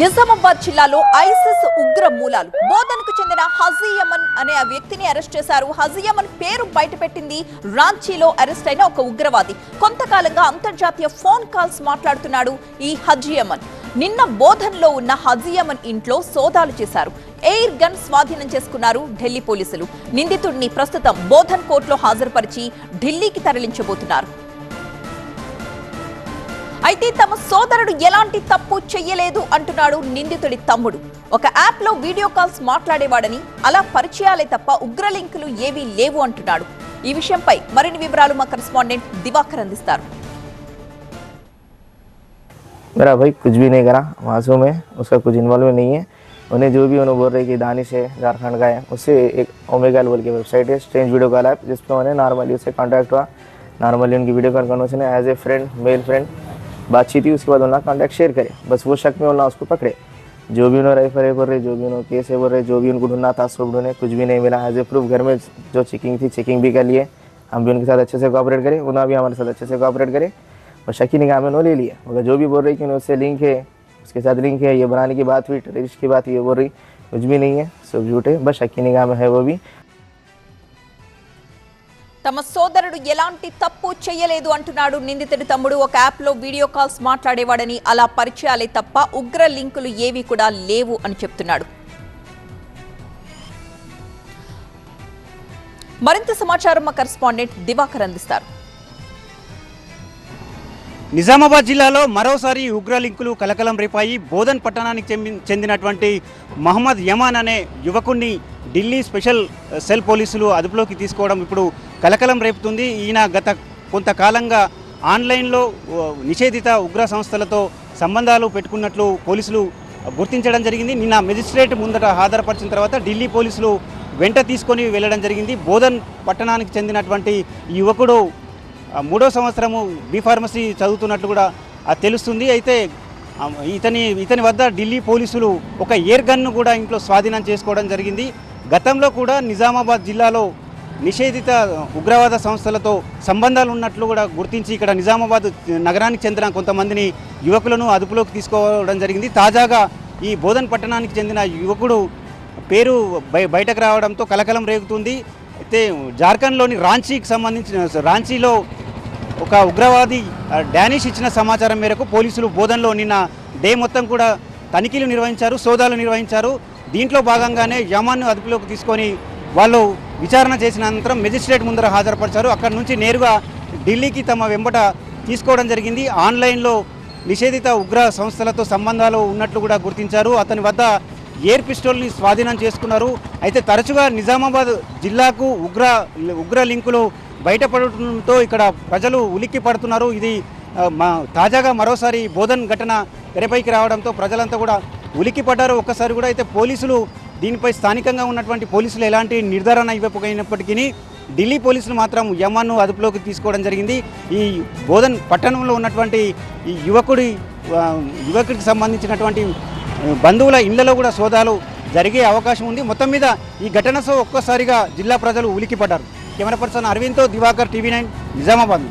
నిజామాబాద్ జిల్లాలో ఐసిస్ ఉగ్ర మూలాలు బోధనకు చెందిన హజీయమన్ అనే ఆ వ్యక్తిని అరెస్ట్ చేశారు. హజీయమన్ పేరు బయటపెట్టింది రాంచీలో అరెస్ట్ అయిన ఒక ఉగ్రవాది. కొంతకాలంగా అంతర్జాతీయ ఫోన్ కాల్స్ మాట్లాడుతున్నాడు ఈ హజీయమన్. నిన్న బోధన్లో ఉన్న హజీయమన్ ఇంట్లో సోదాలు చేశారు. ఎయిర్ గన్ స్వాధీనం చేసుకున్నారు ఢిల్లీ పోలీసులు. నిందితుడిని ప్రస్తుతం బోధన్ కోర్టులో హాజరుపరిచి ఢిల్లీకి తరలించబోతున్నారు. అయితే తమ సోదరుడు ఎలాంటి తప్పు చెయ్యలేదు అంటున్నాడు నిందితుడి తమ్ముడు. ఒక యాప్ లో వీడియో కాల్స్ మాట్లాడేవాడని, అలా పరిచయాలే తప్ప ఉగ్ర లింకులు ఏవీ లేవు అంటున్నాడు. ఈ విషయంపై మరిన్ని వివరాలు మా కరెస్పాండెంట్ దివాకర్ అందిస్తారు. मेरा भाई कुछ भी नहीं करा, मासूम है, उसका कुछ इन्वॉल्व नहीं है. उन्हें जो भी उन्हें बोल रहे कि दानिश है झारखंड का है, उससे एक ओमेगा बोल के वेबसाइट है, स्ट्रेंज वीडियो कॉल ऐप, जिस पर उन्हें नॉर्मली उससे कॉन्टैक्ट हुआ. नॉर्मली उनकी वीडियो कॉल कन्वर्सेशन है, as a friend, male friend बातचीत हुई. उसके बाद उन्होंने कॉन्टैक्ट शेयर करे. बस वो शक में उन्होंने उसको पकड़े. जो भी उन्होंने रेफर बोल रहे, जो भी उन्होंने केस है बोल रहे, जो भी उनको ढूंढना था सब ढूंढे, कुछ भी नहीं मिला. एज ए प्रूफ घर में जो चेकिंग थी चेकिंग भी कर लिए. हम भी उनके साथ अच्छे से कोऑपरेट करें, उन्होंने भी हमारे साथ अच्छे से कोऑपरेट करे. और शकी निगाह में उन्होंने ले लिया. मगर जो भी बोल रही कि उससे लिंक है, उसके साथ लिंक है, ये बनाने की बात हुई, टेररिस्ट की बात हुई, ये बोल रही कुछ भी नहीं है, सब झूठे. बस शकी निगाह में है वो भी. తమ సోదరుడు ఎలాంటి తప్పు చేయలేదు అంటున్నాడు నిందితుడి తమ్ముడు. ఒక యాప్ లో వీడియో కాల్స్ మాట్లాడేవాడని, అలా పరిచయాలే తప్ప ఉగ్ర లింకులు ఏవి కూడా లేవు అని చెప్తున్నాడు. మరింత సమాచారం మా కరెస్పాండెంట్ దివాకర్ అందిస్తారు. నిజామాబాద్ జిల్లాలో మరోసారి ఉగ్ర లింకులు కలకలం రేపాయి. బోధన్ పట్టణానికి చెందినటువంటి మహమ్మద్ యమాన్ అనే యువకుడిని ఢిల్లీ స్పెషల్ సెల్ పోలీసులు అదుపులోకి తీసుకోవడం ఇప్పుడు కలకలం రేపుతుంది. ఈయన గత కొంతకాలంగా ఆన్లైన్లో నిషేధిత ఉగ్ర సంస్థలతో సంబంధాలు పెట్టుకున్నట్లు పోలీసులు గుర్తించడం జరిగింది. నిన్న మెజిస్ట్రేట్ ముందట హాజరుపరిచిన తర్వాత ఢిల్లీ పోలీసులు వెంట తీసుకొని వెళ్ళడం జరిగింది. బోధన్ పట్టణానికి చెందినటువంటి ఈ యువకుడు 3వ సంవత్సరము బి ఫార్మసీ చదువుతున్నట్లు కూడా తెలుస్తుంది. అయితే ఇతని వద్ద ఢిల్లీ పోలీసులు ఒక ఎయిర్ గన్ను కూడా ఇంట్లో స్వాధీనం చేసుకోవడం జరిగింది. గతంలో కూడా నిజామాబాద్ జిల్లాలో నిషేధిత ఉగ్రవాద సంస్థలతో సంబంధాలు ఉన్నట్లు కూడా గుర్తించి ఇక్కడ నిజామాబాద్ నగరానికి చెందిన కొంతమందిని యువకులను అదుపులోకి తీసుకోవడం జరిగింది. తాజాగా ఈ బోధన్ పట్టణానికి చెందిన యువకుడు పేరు బయటకు రావడంతో కలకలం రేగుతుంది. అయితే జార్ఖండ్లోని రాంచీలో ఒక ఉగ్రవాది డానిష్ ఇచ్చిన సమాచారం మేరకు పోలీసులు బోధన్లో నిన్న డే మొత్తం కూడా తనిఖీలు నిర్వహించారు, సోదాలు నిర్వహించారు. దీంట్లో భాగంగానే యమాన్ను అదుపులోకి తీసుకొని వాళ్ళు విచారణ చేసిన అనంతరం మెజిస్ట్రేట్ ముందర హాజరుపరిచారు. అక్కడి నుంచి నేరుగా ఢిల్లీకి తమ వెంబట తీసుకోవడం జరిగింది. ఆన్లైన్లో నిషేధిత ఉగ్ర సంస్థలతో సంబంధాలు ఉన్నట్లు కూడా గుర్తించారు. అతని వద్ద ఎయిర్ పిస్టోల్ని స్వాధీనం చేసుకున్నారు. అయితే తరచుగా నిజామాబాద్ జిల్లాకు ఉగ్ర లింకులు బయటపడటంతో ఇక్కడ ప్రజలు ఉలిక్కి పడుతున్నారు. ఇది తాజాగా మరోసారి బోధన్ ఘటన తెరపైకి రావడంతో ప్రజలంతా కూడా ఉలిక్కి పడ్డారు. ఒక్కసారి కూడా అయితే పోలీసులు దీనిపై స్థానికంగా ఉన్నటువంటి పోలీసులు ఎలాంటి నిర్ధారణ ఇవ్వకపోయినప్పటికీ ఢిల్లీ పోలీసులు మాత్రం యమాన్ను అదుపులోకి తీసుకోవడం జరిగింది. ఈ బోధన్ పట్టణంలో ఉన్నటువంటి ఈ యువకుడికి సంబంధించినటువంటి బంధువుల ఇళ్లలో కూడా సోదాలు జరిగే అవకాశం ఉంది. మొత్తం మీద ఈ ఘటనతో ఒక్కసారిగా జిల్లా ప్రజలు ఉలిక్కిపడ్డారు. కెమెరా పర్సన్ అరవింద్తో దివాకర్, టీవీ9 నిజామాబాద్.